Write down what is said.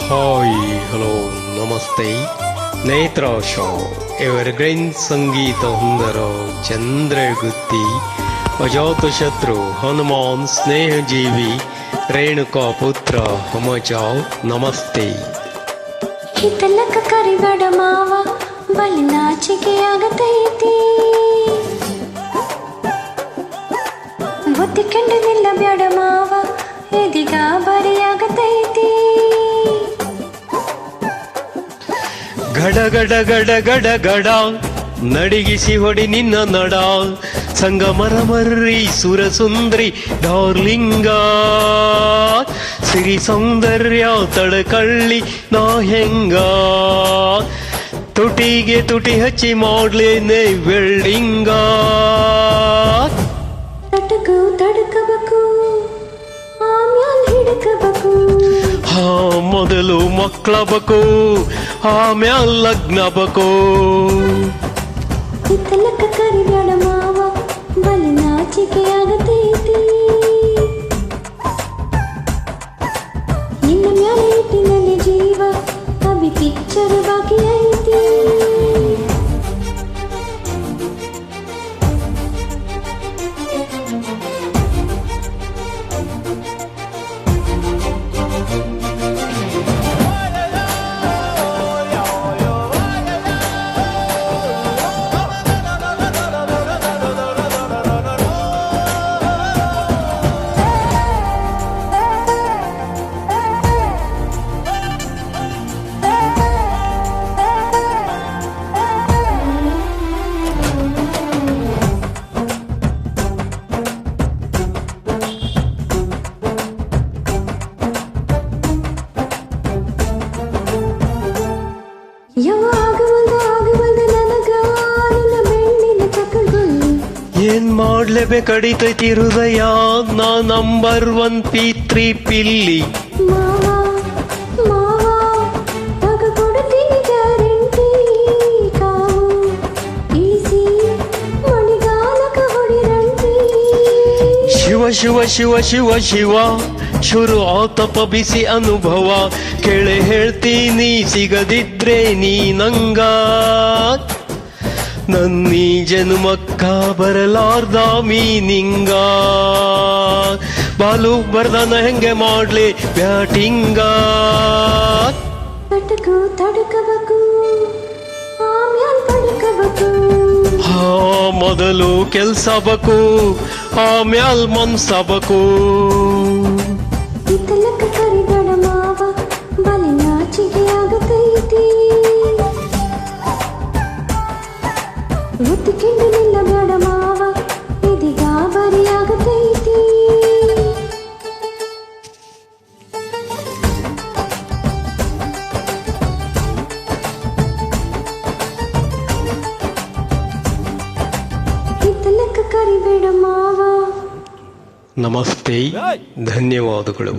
Hi hello ನಮಸ್ತೆ ನೇತ್ರ show evergreen ಸಂಗೀತ ಹೊಂದರ ಚಂದ್ರಗುತ್ತಿ ಅಜಾತಶತ್ರು ಹನುಮಾನ್ ಸ್ನೇಹಜೀವಿ ರೇಣುಕಾ ಪುತ್ರ ಹಮಚಾವ್ ನಮಸ್ತೆ. ಹಿತಲಕ ಕರಿಬೇಡ ಮಾವ ಬಲಿ ನಾಚಿಕೆ ಆಗತೈತಿ, ಒತ್ತಿಕೊಂಡು ನಿಲ್ಲಬೇಡ ಮಾವ ಎದಿಗ ಬರಿಯಾಗತೈತಿ. ಗಡ ಗಡ ಗಡ ಗಡ ಗಡ ನಡಿಗಿಸಿ ಹೊಡಿ ನಿನ್ನ ನಡ, ಸಂಗಮರ ಮರ್ರಿ ಸುರಸುಂದ್ರಿ ಡಾರ್ಲಿಂಗ, ಸಿರಿ ಸೌಂದರ್ಯ ತಡಕಳ್ಳಿ ನಾ ಹೆಂಗ, ತುಟಿಗೆ ತುಟಿ ಹಚ್ಚಿ ಮಾಡ್ಲೇನೆ ವೆಲ್ಡಿಂಗ. ತಟಕು ತಡಕಬೇಕು ಆಮ್ಯಾಲ್ ಹಿಡಕಬೇಕು, ಹಾ ಮೊದಲು ಮಕ್ಕಳ ಬಕು ಆಮ್ಯಾಲ್ ಲಗ್ನ ಬಕು. ಹಿತಲಕ ಕರಿಬೇಡ ಮಾವ ಬಲಿ ನಾಚಿಕೆ ಆಗತೈತಿ, ನಿನ್ನ ಮ್ಯಾಲೆ ಇಟ್ಟಿನಲ್ಲಿ ಜೀವ ಅಭಿ ಪಿಕ್ಚರ್ ಬಾಕಿ ಐತಿ. ಏನ್ ಮಾಡ್ಲೇಬೇಕಡಿತೈತಿ ಹೃದಯ, ನಾ ನಂಬರ್ 1 P3 ಪಿಲ್ಲಿ. ಶಿವ ಶಿವ ಶಿವ ಶಿವ ಶಿವ ಶುರು ಆತಪ ಬಿಸಿ ಅನುಭವ, ಕೇಳೆ ಹೇಳ್ತೀನಿ ಸಿಗದಿದ್ರೆ ನೀ ನಂಗ, ನನ್ನೀ ಜನುಮಕ್ಕ ಬರಲಾರ್ದ ಮೀನಿಂಗ. ಬಾಲು ಬರ್ದಾನ ಹೆಂಗೆ ಮಾಡ್ಲಿ ಬ್ಯಾಟಿಂಗ, ತಟಕು ತಡಕಬೇಕು ಆಮ್ಯಾಲ್ ತಡಕಬೇಕು, ಹಾ ಮೊದಲು ಕೆಲ್ಸ ಬಕು ಆಮ್ಯಾಲ್ ಮನ್ಸ ಬಕು. ಹಿತಲಕ ಕರಿಬೇಡ ಮಾವ ಬಲಿ ನಾಚಿಕೆ ಆಗತೈತಿ, ಒತ್ತಿಕೊಂಡು ನಿಲ್ಲಬೇಡ ಮಾವ ಇದೀಗ ಬರಿಯಾಗತೈತಿ. ಹಿತಲಕ ಕರಿಬೇಡ ಮಾವ. ನಮಸ್ತೆ, ಧನ್ಯವಾದಗಳು.